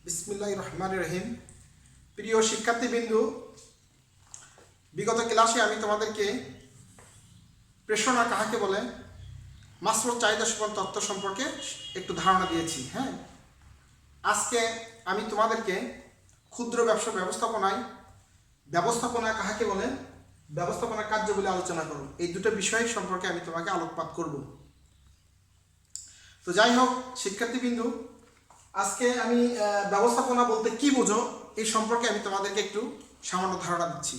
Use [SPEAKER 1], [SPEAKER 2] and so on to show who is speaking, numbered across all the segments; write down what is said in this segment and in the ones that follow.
[SPEAKER 1] বিসমিল্লাহির রহমানির রহিম। প্রিয় শিক্ষার্থীবৃন্দু, বিগত ক্লাসে আমি তোমাদেরকে প্রেষণা কাহাকে বলে, মাসলোর চাহিদা সম্পন্ন তত্ত্ব সম্পর্কে একটু ধারণা দিয়েছি। আজকে আমি তোমাদেরকে ক্ষুদ্র ব্যবসা ব্যবস্থাপনা কাহাকে বলে, ব্যবস্থাপনা কার্য বলে আলোচনা করব। এই দুটো বিষয় সম্পর্কে আমি তোমাকে আলোকপাত করব। তো যাই হোক শিক্ষার্থীবৃন্দু, আজকে আমি ব্যবস্থাপনা বলতে কি বোঝো এই সম্পর্কে আমি তোমাদেরকে একটু সামান্য ধারণা দিচ্ছি।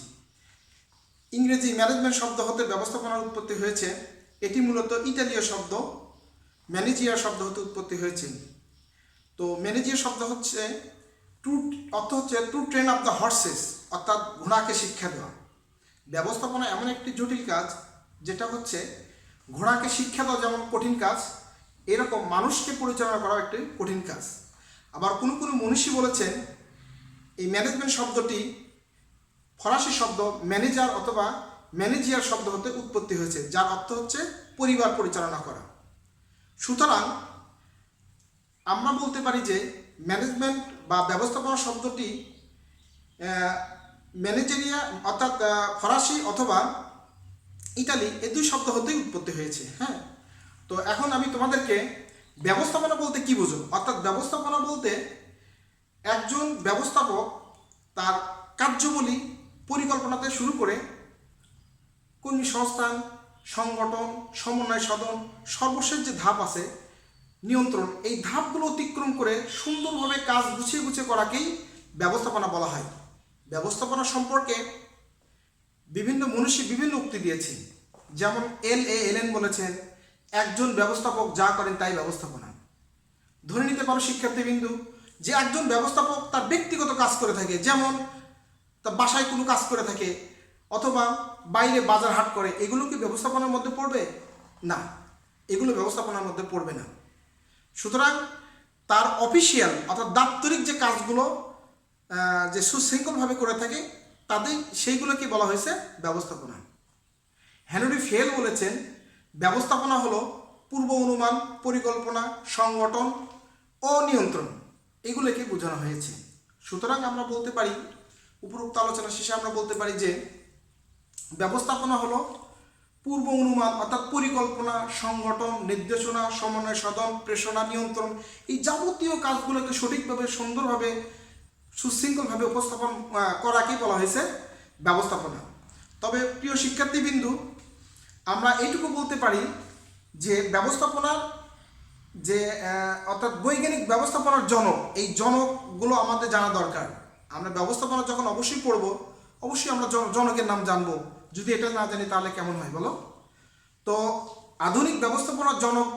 [SPEAKER 1] ইংরেজি ম্যানেজমেন্ট শব্দ হতে ব্যবস্থাপনার উৎপত্তি হয়েছে। এটি মূলত ইতালীয় শব্দ ম্যানেজিয়ার শব্দ হতে উৎপত্তি হয়েছে। তো ম্যানেজিয়ার শব্দ হচ্ছে অর্থ হচ্ছে to train of the horse's, অর্থাৎ ঘোড়াকে শিক্ষা দেওয়া। ব্যবস্থাপনা এমন একটি জটিল কাজ যেটা হচ্ছে ঘোড়াকে শিক্ষা দেওয়া যেমন কঠিন কাজ, এরকম মানুষকে পরিচালনা করা একটি কঠিন কাজ। আবার কোনো কোনো মনীষী বলেছেন এই ম্যানেজমেন্ট শব্দটি ফরাসি শব্দ ম্যানেজার অথবা ম্যানেজিয়ার শব্দ হতে উৎপত্তি হয়েছে, যার অর্থ হচ্ছে পরিবার পরিচালনা করা। সুতরাং আমরা বলতে পারি যে ম্যানেজমেন্ট বা ব্যবস্থাপনা শব্দটি ম্যানেজেরিয়া অর্থাৎ ফরাসি অথবা ইতালি এই দুই শব্দ হতেই উৎপত্তি হয়েছে। তো এখন আমি তোমাদেরকে ব্যবস্থাপনা বলতে কি বোঝো, অর্থাৎ ব্যবস্থাপনা বলতে একজন ব্যবস্থাপক তার কার্যাবলী পরিকল্পনাতে শুরু করে কর্মী সংস্থান, সংগঠন, সমন্বয় সাধন, সর্বশেষ যে ধাপ আছে নিয়ন্ত্রণ, এই ধাপগুলো অতিক্রম করে সুন্দরভাবে কাজ গুছিয়ে গুছিয়ে করাকেই ব্যবস্থাপনা বলা হয়। ব্যবস্থাপনা সম্পর্কে বিভিন্ন মনীষী বিভিন্ন উক্তি দিয়েছেন। যেমন এলেন বলেছেন, একজন ব্যবস্থাপক যা করেন তাই ব্যবস্থাপনা। ধরে নিতে পারো শিক্ষার্থীবৃন্দু যে একজন ব্যবস্থাপক তার ব্যক্তিগত কাজ করে থাকে, যেমন তার বাসায় কোনো কাজ করে থাকে অথবা বাইরে বাজার হাট করে, এগুলো কি ব্যবস্থাপনার মধ্যে পড়বে? না, এগুলো ব্যবস্থাপনার মধ্যে পড়বে না। সুতরাং তার অফিসিয়াল অর্থাৎ দাপ্তরিক যে কাজগুলো যে সুশৃঙ্খলভাবে করে থাকে তাদের সেইগুলোকে বলা হয়েছে ব্যবস্থাপনা। হেনরি ফেল বলেছেন, ব্যবস্থাপনা হলো পূর্ব অনুমান, পরিকল্পনা, সংগঠন ও নিয়ন্ত্রণ, এগুলোকে বোঝানো হয়েছে। সুতরাং আমরা বলতে পারি, উপরোক্ত আলোচনা শেষে আমরা বলতে পারি যে ব্যবস্থাপনা হলো পূর্ব অনুমান অর্থাৎ পরিকল্পনা, সংগঠন, নির্দেশনা, সমন্বয় সাধন, প্রেষণা, নিয়ন্ত্রণ, এই যাবতীয় কাজগুলোকে সঠিকভাবে সুন্দরভাবে সুশৃঙ্খলভাবে উপস্থাপন করাকেই বলা হয়েছে ব্যবস্থাপনা। তবে প্রিয় শিক্ষার্থীবৃন্দু, আমরা এইটুকু বলতে পারি যে ব্যবস্থাপনার যে অর্থাৎ বৈজ্ঞানিক ব্যবস্থাপনার জনক, এই জনকগুলো আমাদের জানা দরকার। আমরা ব্যবস্থাপনা যখন অবশ্যই পড়ব, অবশ্যই আমরা জনকের নাম জানবো। যদি এটা না জানি তাহলে কেমন হয় বলো? তো আধুনিক ব্যবস্থাপনার জনক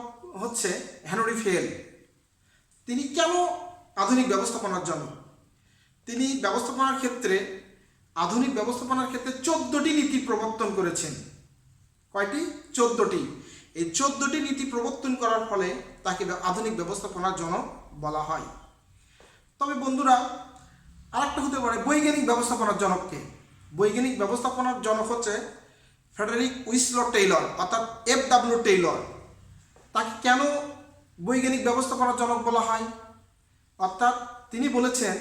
[SPEAKER 1] হচ্ছে হেনরি ফেল। তিনি কেন আধুনিক ব্যবস্থাপনার জনক? তিনি ব্যবস্থাপনার ক্ষেত্রে আধুনিক ব্যবস্থাপনার ক্ষেত্রে 14টি নীতি প্রবর্তন করেছেন। কয়টি? 14টি। এই 14টি নীতি প্রবর্তন করার ফলে তাকে আধুনিক ব্যবস্থাপনার জনক বলা হয়। তবে বন্ধুরা, আরেকটা হতে পারে বৈজ্ঞানিক ব্যবস্থাপনার জনককে। বৈজ্ঞানিক ব্যবস্থাপনার জনক হচ্ছে ফ্রেডারিক উইসলো টেইলর অর্থাৎ FW টেইলর। তাকে কেন বৈজ্ঞানিক ব্যবস্থাপনার জনক বলা হয়? অর্থাৎ তিনি বলেছেন,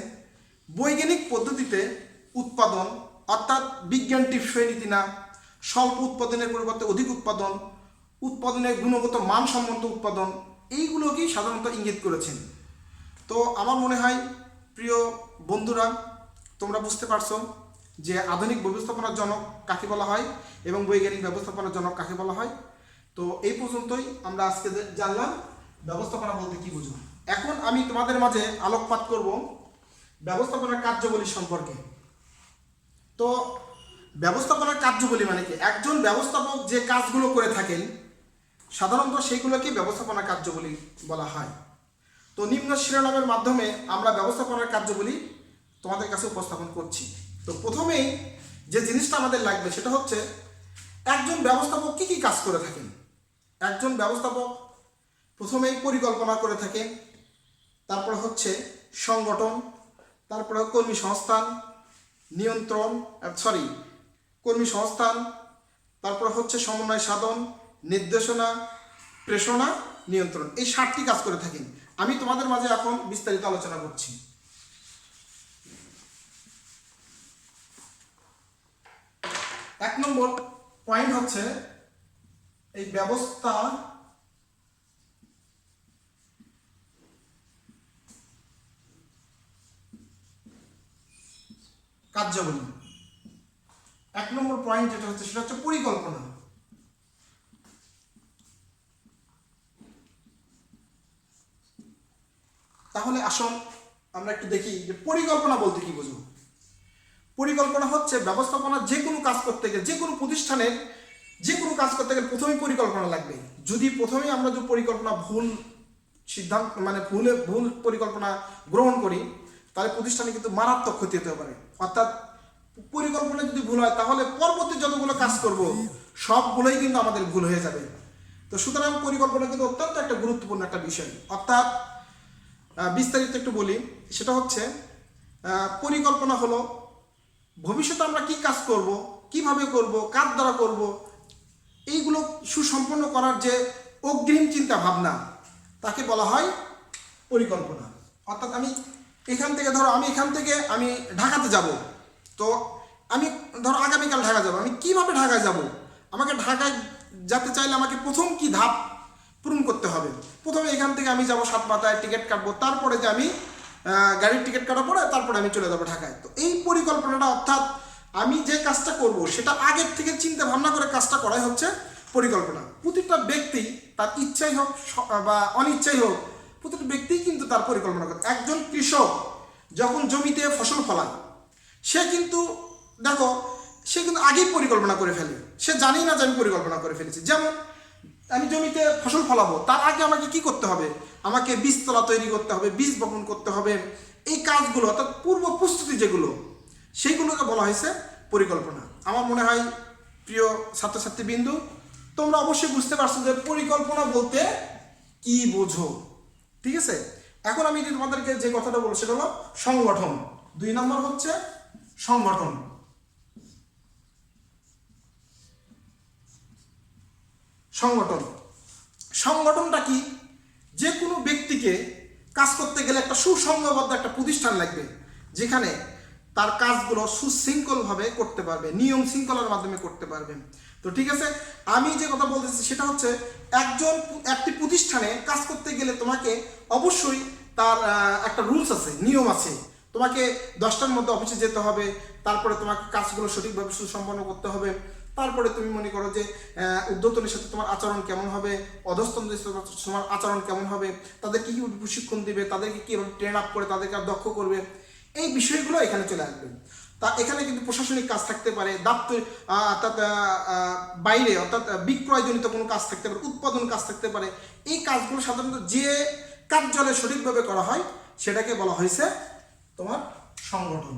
[SPEAKER 1] বৈজ্ঞানিক পদ্ধতিতে উৎপাদন অর্থাৎ বিজ্ঞান টিপসই নীতি না, স্বল্প উৎপাদনের পরিবর্তে অধিক উৎপাদন, উৎপাদনের গুণগত মানসম্মত উৎপাদন, এইগুলোকেই সাধারণত ইঙ্গিত করেছেন। তো আমার মনে হয় প্রিয় বন্ধুরা, তোমরা বুঝতে পারছো যে আধুনিক ব্যবস্থাপনার জনক কাকে বলা হয় এবং বৈজ্ঞানিক ব্যবস্থাপনার জনক কাকে বলা হয়। তো এই পর্যন্তই আমরা আজকে জানলাম ব্যবস্থাপনা বলতে কি বুঝো। এখন আমি তোমাদের মাঝে আলোকপাত করব ব্যবস্থাপনার কার্যাবলী সম্পর্কে। তো ব্যবস্থাপনার কার্যাবলী মানে কি? একজন ব্যবস্থাপক যে কাজগুলো করে থাকেন সাধারণত সেইগুলোকে ব্যবস্থাপনা কার্যাবলী বলা হয়। তো নিম্ন শিরোনামের মাধ্যমে আমরা ব্যবস্থাপনার কার্যাবলী তোমাদের কাছে উপস্থাপন করছি। তো প্রথমেই যে জিনিসটা আমাদের লাগবে সেটা হচ্ছে একজন ব্যবস্থাপক কী কী কাজ করে থাকেন। একজন ব্যবস্থাপক প্রথমেই পরিকল্পনা করে থাকে, তারপরে হচ্ছে সংগঠন, তারপরে কর্মী সংস্থান, তারপরে হচ্ছে সমন্বয় সাধন, নির্দেশনা, প্রেষণা, নিয়ন্ত্রণ, এই 7টি কাজ করে থাকেন। আমি তোমাদের মাঝে এখন বিস্তারিত আলোচনা করছি। এক নম্বর পয়েন্ট হচ্ছে এই ব্যবস্থা কার্যাবলী। এক নম্বর পয়েন্ট যেটা হচ্ছে সেটা হচ্ছে পরিকল্পনা। তাহলে আসুন আমরা একটু দেখি যে পরিকল্পনা বলতে কি বুঝবো। পরিকল্পনা হচ্ছে ব্যবস্থাপনা যে কোনো কাজ করতে গেলে, যে কোনো প্রতিষ্ঠানের যে কোনো কাজ করতে গেলে প্রথমেই পরিকল্পনা লাগবে। যদি প্রথমেই আমরা যে পরিকল্পনা ভুল সিদ্ধান্ত মানে ভুল পরিকল্পনা গ্রহণ করি, তাহলে প্রতিষ্ঠানে কিন্তু মারাত্মক ক্ষতি হতে পারে। অর্থাৎ পরিকল্পনা যদি ভুল হয় তাহলে পরবর্তী যতগুলো কাজ করব সবগুলোই কিন্তু আমাদের ভুল হয়ে যাবে। তো সুতরাং পরিকল্পনা কিন্তু অত্যন্ত একটা গুরুত্বপূর্ণ একটা বিষয়। অর্থাৎ বিস্তারিত একটু বলি, সেটা হচ্ছে পরিকল্পনা হলো ভবিষ্যতে আমরা কি কাজ করব, কিভাবে করব, কার দ্বারা করব, এইগুলো সুসম্পন্ন করার যে অগ্রিম চিন্তা ভাবনা তাকে বলা হয় পরিকল্পনা। অর্থাৎ আমি এখান থেকে আমি ঢাকাতে যাব, তো আমি ধরো আগামীকাল ঢাকা যাব, আমি কিভাবে ঢাকায় যাব, আমাকে ঢাকায় যেতে চাইলে আমাকে প্রথম কি ধাপ পূরণ করতে হবে। প্রথমে এখান থেকে আমি যাব সাতমাথায়, টিকিট কাটবো, তারপরে যে আমি গাড়ির টিকিট কাটার পরে তারপরে আমি চলে যাবো ঢাকায়। তো এই পরিকল্পনাটা, অর্থাৎ আমি যে কাজটা করব সেটা আগের থেকে চিন্তা ভাবনা করে কাজটা করাই হচ্ছে পরিকল্পনা। প্রতিটা ব্যক্তি তার ইচ্ছাই হোক বা অনিচ্ছাই হোক, প্রতিটা ব্যক্তি কিন্তু তার পরিকল্পনা করে। একজন কৃষক যখন জমিতে ফসল ফলায়, সে কিন্তু দেখো সে কিন্তু আগেই পরিকল্পনা করে ফেলে, সে জানেই না যে আমি পরিকল্পনা করে ফেলেছি। যেমন আমি জমিতে ফসল ফলাবো, তার আগে আমাকে কি করতে হবে, আমাকে বীজতলা তৈরি করতে হবে, বীজ বপন করতে হবে। এই কাজগুলো অর্থাৎ পূর্ব প্রস্তুতি যেগুলো, সেইগুলোকে বলা হয়েছে পরিকল্পনা। আমার মনে হয় প্রিয় ছাত্রছাত্রীবৃন্দু, তোমরা অবশ্যই বুঝতে পারছো যে পরিকল্পনা বলতে কি বোঝো। ঠিক আছে, এখন আমি যদি তোমাদেরকে যে কথাটা বলবো সেটা হলো সংগঠন। 2 নম্বর হচ্ছে সংগঠন। সংগঠনটা কি? যে কোনো ব্যক্তিকে কাজ করতে গেলে একটা সুসংঘবদ্ধ একটা প্রতিষ্ঠান লাগবে, যেখানে তার কাজগুলো সুশৃঙ্খলভাবে করতে পারবে, নিয়ম শৃঙ্খলার মাধ্যমে করতে পারবে। তো ঠিক আছে, আমি যে কথা বলতেছি সেটা হচ্ছে একটি প্রতিষ্ঠানে কাজ করতে গেলে তোমাকে অবশ্যই তার একটা রুলস আছে, নিয়ম আছে। তোমাকে 10টার মধ্যে অফিসে যেতে হবে, তারপরে তোমাকে কাজগুলো সঠিকভাবে সুসম্পন্ন করতে হবে। তারপরে তুমি মনে করো যে ঊর্ধ্বতনের সাথে তোমার আচরণ কেমন হবে, অধস্তনদের সাথে তোমার আচরণ কেমন হবে, তাদেরকে কী প্রশিক্ষণ দিবে, তাদেরকে কীভাবে ট্রেন আপ করে তাদেরকে দক্ষ করবে, এই বিষয়গুলো এখানে চলে আসবে। তা এখানে কিন্তু প্রশাসনিক কাজ থাকতে পারে, দাপ্তর অর্থাৎ বাইরে অর্থাৎ বিক্রয়জনিত কোনো কাজ থাকতে পারে, উৎপাদন কাজ থাকতে পারে। এই কাজগুলো সাধারণত যে কার্যালয়ে সঠিকভাবে করা হয় সেটাকে বলা হয়েছে তোমার সংগঠন।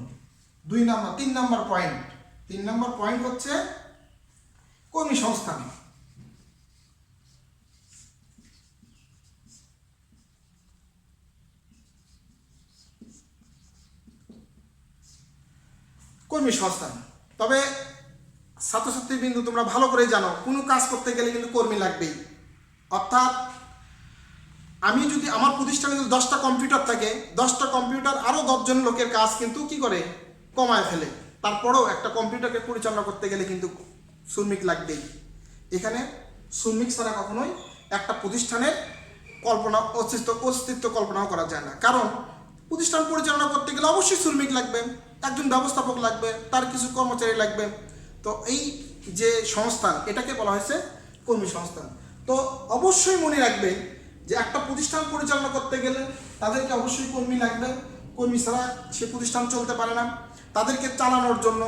[SPEAKER 1] 3 নম্বর পয়েন্ট হচ্ছে কর্মী সংস্থান। তবে ছাত্রছাত্রীবৃন্দু তোমরা ভালো করে জানো, কোনো কাজ করতে গেলে কিন্তু কর্মী লাগবেই। অর্থাৎ আমি যদি আমার প্রতিষ্ঠানে যদি 10টা কম্পিউটার থাকে, 10টা কম্পিউটার আরও 10 জন লোকের কাজ কিন্তু কি করে কমায় ফেলে, তারপরেও একটা কম্পিউটারকে পরিচালনা করতে গেলে কিন্তু শ্রমিক লাগবেই। এখানে শ্রমিক ছাড়া কখনোই একটা প্রতিষ্ঠানের অস্তিত্ব কল্পনাও করা যায় না। কারণ প্রতিষ্ঠান পরিচালনা করতে গেলে অবশ্যই শ্রমিক লাগবে, একজন ব্যবস্থাপক লাগবে, তার কিছু কর্মচারী লাগবে। তো এই যে সংস্থান, এটাকে বলা হয়েছে কর্মী সংস্থান। তো অবশ্যই মনে রাখবে যে একটা প্রতিষ্ঠান পরিচালনা করতে গেলে তাদেরকে অবশ্যই কর্মী লাগবে। কর্মী ছাড়া সে প্রতিষ্ঠান চলতে পারে না। তাদেরকে চালানোর জন্য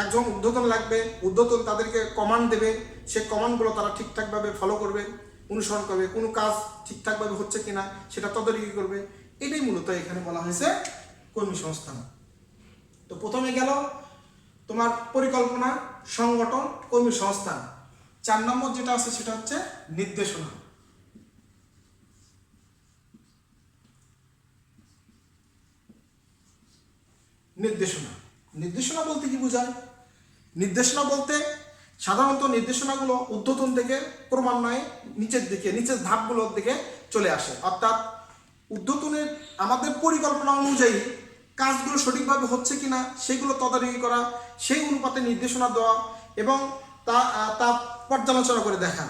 [SPEAKER 1] একজন ঊর্ধ্বতন লাগবে, ঊর্ধ্বতন তাদেরকে কমান্ড দেবে, সে কমান্ডগুলো তারা ঠিকঠাকভাবে ফলো করবে, অনুসরণ করবে, কোনো কাজ ঠিকঠাকভাবে হচ্ছে কিনা সেটা তদারকি করবে। এটাই মূলত এখানে বলা হয়েছে কর্মী সংস্থান। তো প্রথমে গেল তোমার পরিকল্পনা, সংগঠন, কর্মী সংস্থান। 4 নম্বর যেটা আছে সেটা হচ্ছে নির্দেশনা। নির্দেশনা বলতে কি বোঝায়? নির্দেশনা বলতে সাধারণত নির্দেশনাগুলো ঊর্ধ্বতন থেকে ক্রমান্বয়ে নিচের ধাপগুলোর দিকে চলে আসে। অর্থাৎ ঊর্ধ্বতনের আমাদের পরিকল্পনা অনুযায়ী কাজগুলো সঠিকভাবে হচ্ছে কিনা সেগুলো তদারকি করা, সেই অনুপাতে নির্দেশনা দেওয়া, এবং তা পর্যালোচনা করে দেখা।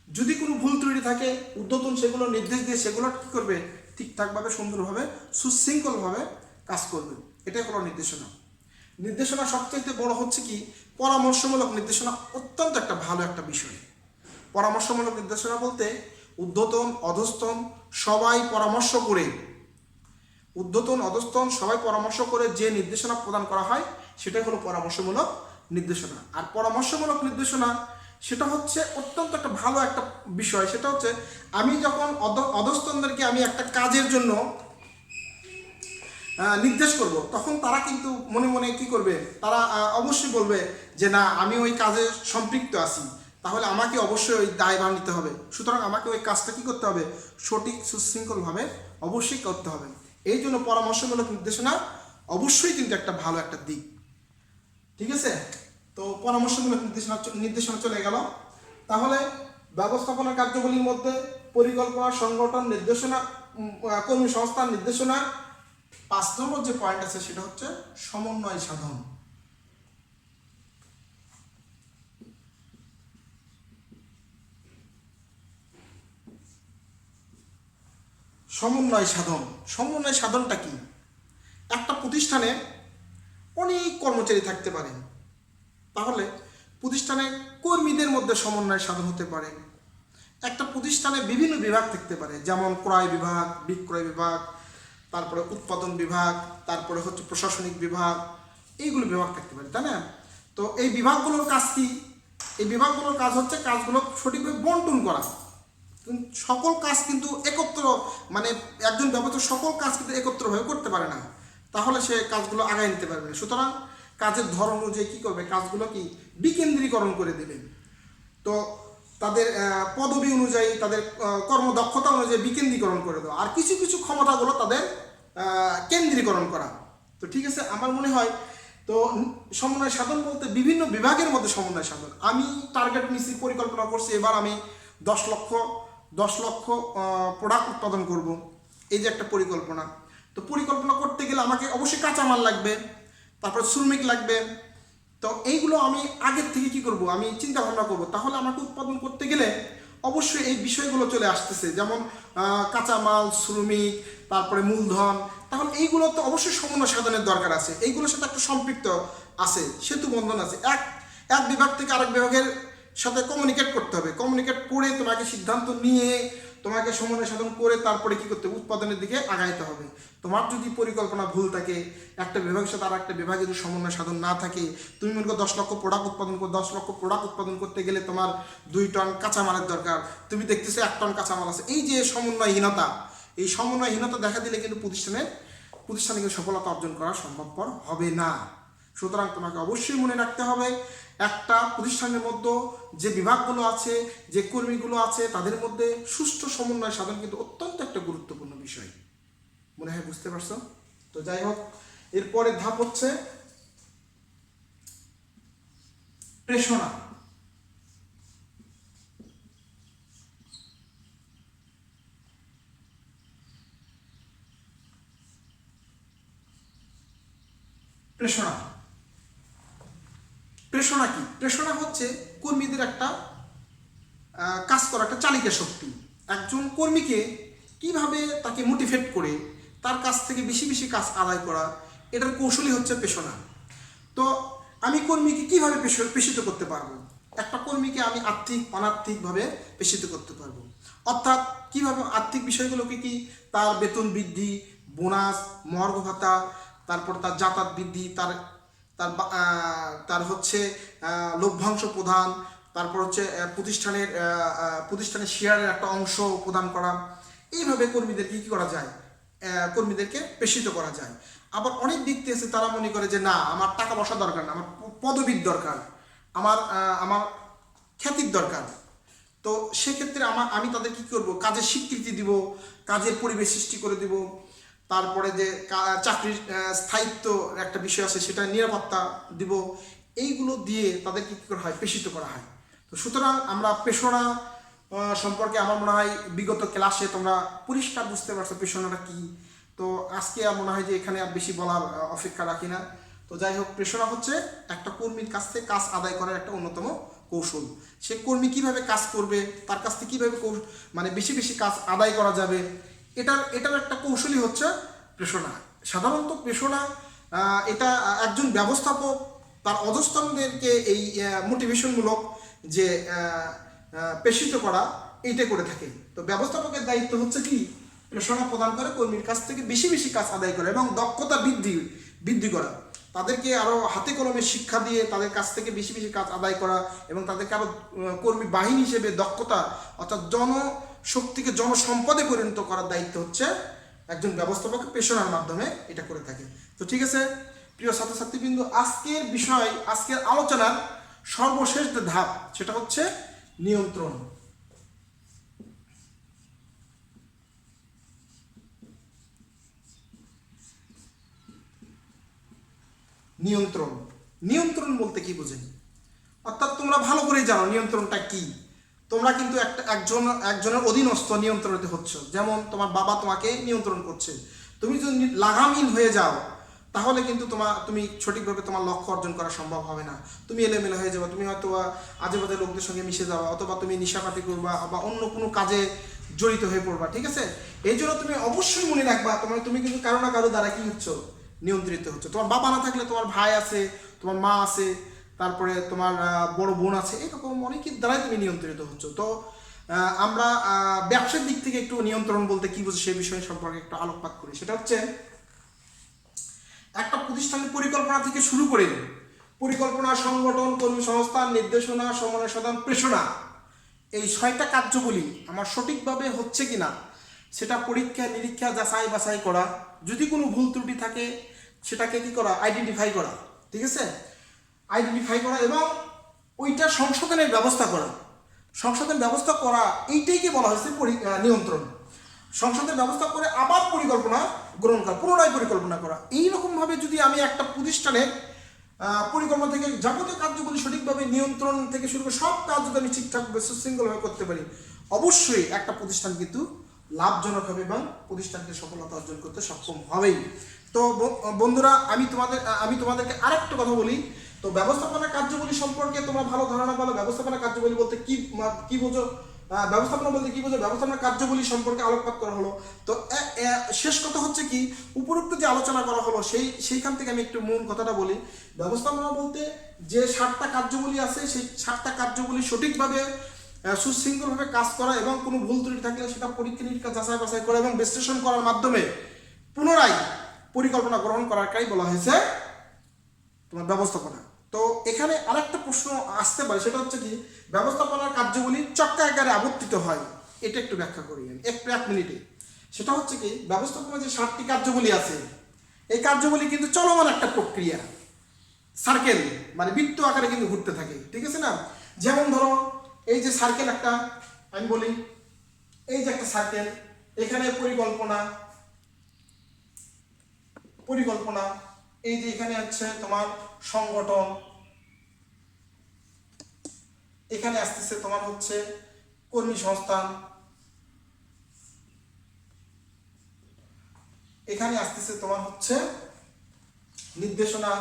[SPEAKER 1] যদি কোনো ভুল ত্রুটি থাকে ঊর্ধ্বতন সেগুলো নির্দেশ দিয়ে সেগুলো কী করবে, ঠিকঠাকভাবে সুন্দরভাবে সুশৃঙ্খলভাবে কাজ করবে। এটাই হলো নির্দেশনা। নির্দেশনা সবচেয়ে বড় হচ্ছে কি, পরামর্শমূলক নির্দেশনা অত্যন্ত একটা ভালো একটা বিষয়। পরামর্শমূলক নির্দেশনা বলতে ঊর্ধ্বতন অধস্তন সবাই পরামর্শ করে, যে নির্দেশনা প্রদান করা হয় সেটাই হলো পরামর্শমূলক নির্দেশনা। আর পরামর্শমূলক নির্দেশনা সেটা হচ্ছে অত্যন্ত একটা ভালো একটা বিষয়। সেটা হচ্ছে আমি যখন অধস্তনদেরকে আমি একটা কাজের জন্য নির্দেশ করব, তখন তারা কিন্তু মনে মনে কি করবে, তারা অবশ্যই বলবে যে না, আমি ওই কাজে সম্পৃক্ত আছি, তাহলে আমাকে অবশ্যই ওই দায়ভার নিতে হবে। সুতরাং আমাকে ওই কাজটা কী করতে হবে, সঠিক সুশৃঙ্খলভাবে অবশ্যই করতে হবে। এই জন্য পরামর্শমূলক নির্দেশনা অবশ্যই কিন্তু একটা ভালো একটা দিক। ঠিক আছে, তো পরামর্শমূলক নির্দেশনা চলে গেল। তাহলে ব্যবস্থাপনা কার্যাবলীর মধ্যে পরিকল্পনা, সংগঠন, নির্দেশনা, কর্মী সংস্থান নির্দেশনা 5 নম্বর যে পয়েন্ট আছে সেটা হচ্ছে সমন্বয় সাধন। সমন্বয় সাধনটা কি? একটা প্রতিষ্ঠানে অনেক কর্মচারী থাকতে পারে, তাহলে প্রতিষ্ঠানে কর্মীদের মধ্যে সমন্বয় সাধন হতে পারে। একটা প্রতিষ্ঠানে বিভিন্ন বিভাগ থাকতে পারে, যেমন ক্রয় বিভাগ, বিক্রয় বিভাগ, তারপরে উৎপাদন বিভাগ, তারপরে হচ্ছে প্রশাসনিক বিভাগ, এইগুলো বিভাগ থাকতে পারে, তাই না? তো এই বিভাগগুলোর কাজ কি? এই বিভাগগুলোর কাজ হচ্ছে কাজগুলো সঠিকভাবে বন্টন করা। সকল কাজ কিন্তু একত্র, মানে একজন ব্যবস্থা সকল কাজ কিন্তু একত্রভাবে করতে পারে না, তাহলে সে কাজগুলো আগায় নিতে পারবে না। সুতরাং কাজের ধরন অনুযায়ী কী করবে, কাজগুলো কি বিকেন্দ্রীকরণ করে দেবে। তো তাদের পদবি অনুযায়ী, তাদের কর্মদক্ষতা অনুযায়ী বিকেন্দ্রীকরণ করে দেওয়া, আর কিছু কিছু ক্ষমতাগুলো তাদের কেন্দ্রীকরণ করা। তো ঠিক আছে, আমার মনে হয় তো সমন্বয় সাধন বলতে বিভিন্ন বিভাগের মধ্যে সমন্বয় সাধন। আমি টার্গেট নিচ্ছি, পরিকল্পনা করছি, এবার আমি 10 লক্ষ প্রোডাক্ট উৎপাদন করব, এই যে একটা পরিকল্পনা। তো পরিকল্পনা করতে গেলে আমাকে অবশ্যই কাঁচামাল লাগবে, তারপর শ্রমিক লাগবে। তো এইগুলো আমি আগের থেকে কি করব, আমি চিন্তা ভাবনা করব। তাহলে আমাকে উৎপাদন করতে গেলে অবশ্যই এই বিষয়গুলো চলে আসতেছে, যেমন কাঁচামাল, শ্রমিক, তারপরে মূলধন। তাহলে এইগুলো তো অবশ্যই সমন্বয় সাধনের দরকার আছে, এইগুলোর সাথে একটা সম্পৃক্ত আছে, সেতু বন্ধন আছে। এক বিভাগ থেকে আরেক বিভাগের সাথে কমিউনিকেট করতে হবে, কমিউনিকেট করে তোমাকে সিদ্ধান্ত নিয়ে তোমাকে সমন্বয় সাধন করে তারপরে কি করতে হবে, উৎপাদনের দিকে আগাইতে হবে। তোমার যদি পরিকল্পনা ভুল থাকে, একটা বিভাগের সাথে আর একটা বিভাগে যদি সমন্বয় সাধন না থাকে, তুমি মনে করো 10 লক্ষ প্রোডাক্ট উৎপাদন করো, 10 লক্ষ প্রোডাক্ট উৎপাদন করতে গেলে তোমার 2 টন কাঁচামালের দরকার, তুমি দেখতেছো 1 টন কাঁচামাল আছে। এই যে সমন্বয়হীনতা, এই সমন্বয়হীনতা দেখা দিলে কিন্তু প্রতিষ্ঠানে কিন্তু সফলতা অর্জন করা সম্ভবপর হবে না। সুতরাং তোমাকে অবশ্যই মনে রাখতে হবে, একটা প্রতিষ্ঠানের মধ্যে যে বিভাগগুলো আছে, যে কর্মীগুলো আছে, তাদের মধ্যে সুষ্ঠু সমন্বয় সাধন কিন্তু অত্যন্ত একটা গুরুত্বপূর্ণ বিষয়। মনে হয় বুঝতে পারছো? তো যাই হোক, এরপরে ধাপ হচ্ছে প্রেষণা। প্রেষণা কি? প্রেষণা হচ্ছে কর্মীদের একটা কাজ করা একটা চালিকা শক্তি। একজন কর্মীকে কিভাবে তাকে মোটিভেট করে তার কাছ থেকে বেশি বেশি কাজ আদায় করা, এটার কৌশলই হচ্ছে প্রেষণা। তো আমি কর্মীকে কিভাবে পেষিত করতে পারবো? একটা কর্মীকে আমি আর্থিক অনার্থিকভাবে পেষিত করতে পারবো। অর্থাৎ কিভাবে আর্থিক বিষয়গুলোকে কি, তার বেতন বৃদ্ধি, বোনাস, মহার্ঘ ভাতা, তারপর তার যাতায়াত বৃদ্ধি, তার তার তার হচ্ছে লভ্যাংশ প্রদান, তারপর হচ্ছে প্রতিষ্ঠানের শেয়ারের একটা অংশ প্রদান করা। এইভাবে কর্মীদেরকে কী করা যায়, কর্মীদেরকে পেষিত করা যায়। আবার অনেক ব্যক্তি আছে, তারা মনে করে যে না, আমার টাকা পয়সা দরকার না, আমার পদবীর দরকার, আমার খ্যাতির দরকার। তো সেক্ষেত্রে আমি তাদের কী করব, কাজের স্বীকৃতি দিব, কাজের পরিবেশ সৃষ্টি করে দিব, তারপরে যে চাকরির স্থায়িত্ব একটা বিষয় আছে সেটা নিরাপত্তা দিব। এইগুলো দিয়ে তাদেরকে কী করা হয়, পেষিত করা হয়। তো সুতরাং আমরা পেষণা সম্পর্কে আমার মনে হয় বিগত ক্লাসে তোমরা পরিষ্কার বুঝতে পারছো পেষণাটা কী। তো আজকে মনে হয় যে এখানে আর বেশি বলার অপেক্ষা রাখি না। তো যাই হোক, প্রেষণা হচ্ছে একটা কর্মীর কাছ থেকে কাজ আদায় করার একটা অন্যতম কৌশল। সে কর্মী কিভাবে কাজ করবে, তার কাছ থেকে কীভাবে মানে বেশি বেশি কাজ আদায় করা যাবে, এটার একটা কৌশলই হচ্ছে প্রেষণা। সাধারণত প্রেষণা এটা একজন ব্যবস্থাপক তার অধস্তনদেরকে এই মোটিভেশনমূলক যে প্রেষিত করা, এইটা করে থাকে। তো ব্যবস্থাপকের দায়িত্ব হচ্ছে কি, প্রেষণা প্রদান করে কর্মীর কাছ থেকে বেশি বেশি কাজ আদায় করা এবং দক্ষতা বৃদ্ধি করা, তাদেরকে আরও হাতে কলমে শিক্ষা দিয়ে তাদের কাছ থেকে বেশি বেশি কাজ আদায় করা এবং তাদেরকে আরও কর্মী বাহিনী হিসেবে দক্ষতা অর্থাৎ জনশক্তিকে জনসম্পদে পরিণত করার দায়িত্ব হচ্ছে একজন ব্যবস্থাপক প্রেষণার মাধ্যমে এটা করে থাকে। তো ঠিক আছে প্রিয় ছাত্রছাত্রীবৃন্দ, আজকের আলোচনার সর্বশেষ যে ধাপ সেটা হচ্ছে নিয়ন্ত্রণ। নিয়ন্ত্রণ বলতে কি বোঝেন, অর্থাৎ তোমরা ভালো করেই জানো নিয়ন্ত্রণটা কি। তোমরা কিন্তু একজনের অধীনস্থ নিয়ন্ত্রণে হচ্ছ। যেমন তোমার বাবা তোমাকে নিয়ন্ত্রণ করছে, তুমি যদি লাগামহীন হয়ে যাও তাহলে কিন্তু তুমি সঠিকভাবে তোমার লক্ষ্য অর্জন করা সম্ভব হবে না। তুমি এলোমেলো হয়ে যাবে, তুমি হয়তো আজে বাজে লোকদের সঙ্গে মিশে যাওয়া, অথবা তুমি নেশাপাতি করবা বা অন্য কোনো কাজে জড়িত হয়ে পড়বা। ঠিক আছে, এই জন্য তুমি অবশ্যই মনে রাখবা তুমি কিন্তু কারো না কারো দ্বারা কি হচ্ছ, নিয়ন্ত্রিত হচ্ছে। তোমার বাবা না থাকলে তোমার ভাই আছে, তোমার মা আছে, তারপরে তোমার বড় বোন আছে, এরকম অনেকের দ্বারাই তুমি নিয়ন্ত্রিত হচ্ছ। তো আমরা ব্যবসার দিক থেকে একটু নিয়ন্ত্রণ বলতে কি বুঝি সে বিষয় সম্পর্কে একটু আলোকপাত করি। সেটা হচ্ছে একটা প্রতিষ্ঠানের পরিকল্পনা থেকে শুরু করে পরিকল্পনা, সংগঠন, কর্মী সংস্থান, নির্দেশনা, সমন্বয় সাধন, প্রেষণা, এই 6টা কার্যগুলি আমার সঠিকভাবে হচ্ছে কিনা সেটা পরীক্ষা নিরীক্ষা যাচাই বাছাই করা, যদি কোনো ভুল ত্রুটি থাকে সেটাকে কি করা, আইডেন্টিফাই করা। ঠিক আছে, আইডেন্টিফাই করা এবং ওইটা সংশোধনের ব্যবস্থা করা। সংশোধনের ব্যবস্থা করা এইটাইকে বলা হয়েছে নিয়ন্ত্রণ। সংশোধনের ব্যবস্থা করে আবার পরিকল্পনা গ্রহণ করা, পুনরায় পরিকল্পনা করা। এইরকমভাবে যদি আমি একটা প্রতিষ্ঠানের পরিকল্পনা থেকে যাবতীয় কার্যগুলি সঠিকভাবে নিয়ন্ত্রণ থেকে শুরু করে সব কাজ যদি আমি ঠিকঠাকভাবে সুশৃঙ্খলভাবে করতে পারি, অবশ্যই একটা প্রতিষ্ঠান কিন্তু লাভজনক হবে এবং প্রতিষ্ঠানকে সফলতা অর্জন করতে সক্ষম হবেই। তো বন্ধুরা, আমি তোমাদেরকে আরেকটা কথা বলি। তো ব্যবস্থাপনা কার্যগুলি সম্পর্কে তোমরা ভালো ধারণা পালো। ব্যবস্থাপনা কার্যগুলি বলতে কি বোঝো, ব্যবস্থাপনা বলতে কি বোঝো, ব্যবস্থাপনা কার্যগুলি সম্পর্কে আলোকপাত করা হলো। তো শেষ কথা হচ্ছে কি, উপরোক্ত যে আলোচনা করা হলো সেইখান থেকে আমি একটু মূল কথাটা বলি। ব্যবস্থাপনা বলতে যে 7টা কার্যগুলি আছে, সেই 7টা কার্যগুলি সঠিকভাবে সুশৃঙ্খলভাবে কাজ করা এবং কোনো ভুল ত্রুটি থাকলে সেটা পরীক্ষা নিরীক্ষা যাচাই বাছাই করা এবং বিশ্লেষণ করার মাধ্যমে পুনরায় পরিকল্পনা গ্রহণ করাটাই বলা হয়েছে তোমার ব্যবস্থাপনা। তো এখানে আরেকটা প্রশ্ন আসতে পারে, সেটা হচ্ছে কি, ব্যবস্থাপনার কার্যগুলি চক্রাকারে আবর্তিত হয়, এটা একটু ব্যাখ্যা করি আমি এক মিনিটে। সেটা হচ্ছে কি, ব্যবস্থাপনা যে 7টি কার্যগুলি আছে, এই কার্যগুলি কিন্তু চলমান একটা প্রক্রিয়া, সার্কেল মানে বৃত্ত আকারে কিন্তু ঘুরতে থাকে। ঠিক আছে না, যেমন ধরো এই যে সার্কেল একটা, আমি বলি এই যে একটা সার্কেল, এখানে পরিকল্পনা, এই যে এখানে আছে তোমার সংগঠন, এখানে আসতেছে তোমার হচ্ছে কর্মী সংস্থান, এখানে আসতেছে তোমার হচ্ছে নির্দেশনা,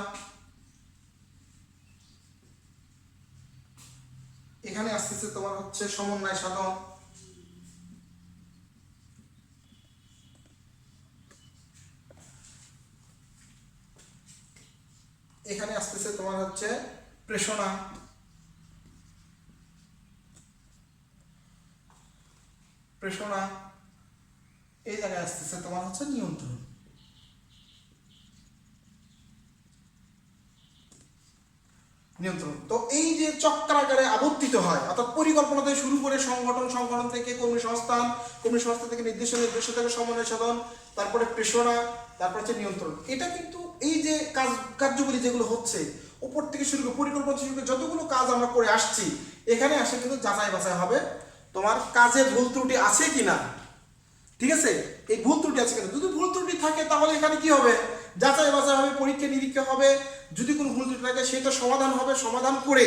[SPEAKER 1] এখানে আসতেছে তোমার হচ্ছে সমন্বয় সাধন, এখানে আসতেছে তোমার হচ্ছে প্রেষণা, এই জায়গায় আসতেছে তোমার হচ্ছে নিয়ন্ত্রণ। তো এই যে চক্রাকারে আবর্তিত হয়, অর্থাৎ পরিকল্পনা থেকে শুরু করে সংগঠন থেকে কর্মী সংস্থান থেকে নির্দেশনা থেকে সমন্বয় সাধন, তারপরে প্রেষণা, তারপর হচ্ছে নিয়ন্ত্রণ। এটা কিন্তু এই যে কার্যগুলি যেগুলো হচ্ছে উপর থেকে শুরু করে পরিকল্পনা শুরু করে যতগুলো কাজ আমরা করে আসছি, এখানে আসে কিন্তু যাচাই বাছাই হবে তোমার কাজে ভুল ত্রুটি আছে কিনা। ঠিক আছে, এই ভুল ত্রুটি আছে কিনা, যদি ভুল ত্রুটি থাকে তাহলে এখানে কি হবে, যাচাই বাছাই হবে, পরীক্ষা নিরীক্ষা হবে। যদি কোনো ভুল ত্রুটি থাকে সেটা সমাধান হবে, সমাধান করে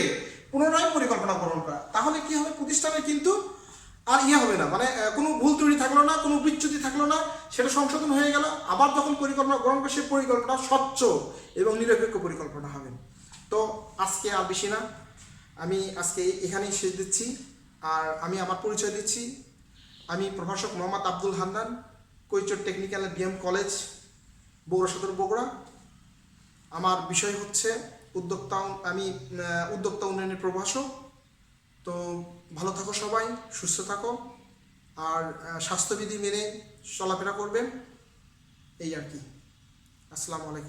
[SPEAKER 1] পুনরায় পরিকল্পনা গ্রহণ করা। তাহলে কি হবে, প্রতিষ্ঠানে কিন্তু আর ইয়ে হবে না, মানে কোনো ভুল ত্রুটি থাকলো না, কোনো বিচ্যুতি থাকলো না, সেটা সংশোধন হয়ে গেল। আবার যখন পরিকল্পনা গ্রহণ করে, সেই পরিকল্পনা স্বচ্ছ এবং নিরপেক্ষ পরিকল্পনা হবে। তো আজকে আর বেশি না, আমি আজকে এখানেই শেষ দিচ্ছি। আর আমি আমার পরিচয় দিচ্ছি, আমি প্রভাষক Mohammad Abdul Hannan, Koichar technical and BM college, Bogura Sadar, Bogura. আমার বিষয় হচ্ছে আমি উদ্যোক্তা উন্নয়নের প্রভাষক। তো ভালো থাকো সবাই, সুস্থ থাকো, আর স্বাস্থ্যবিধি মেনে চলাফেরা করবেন, এই আর কি। আসসালামু আলাইকুম।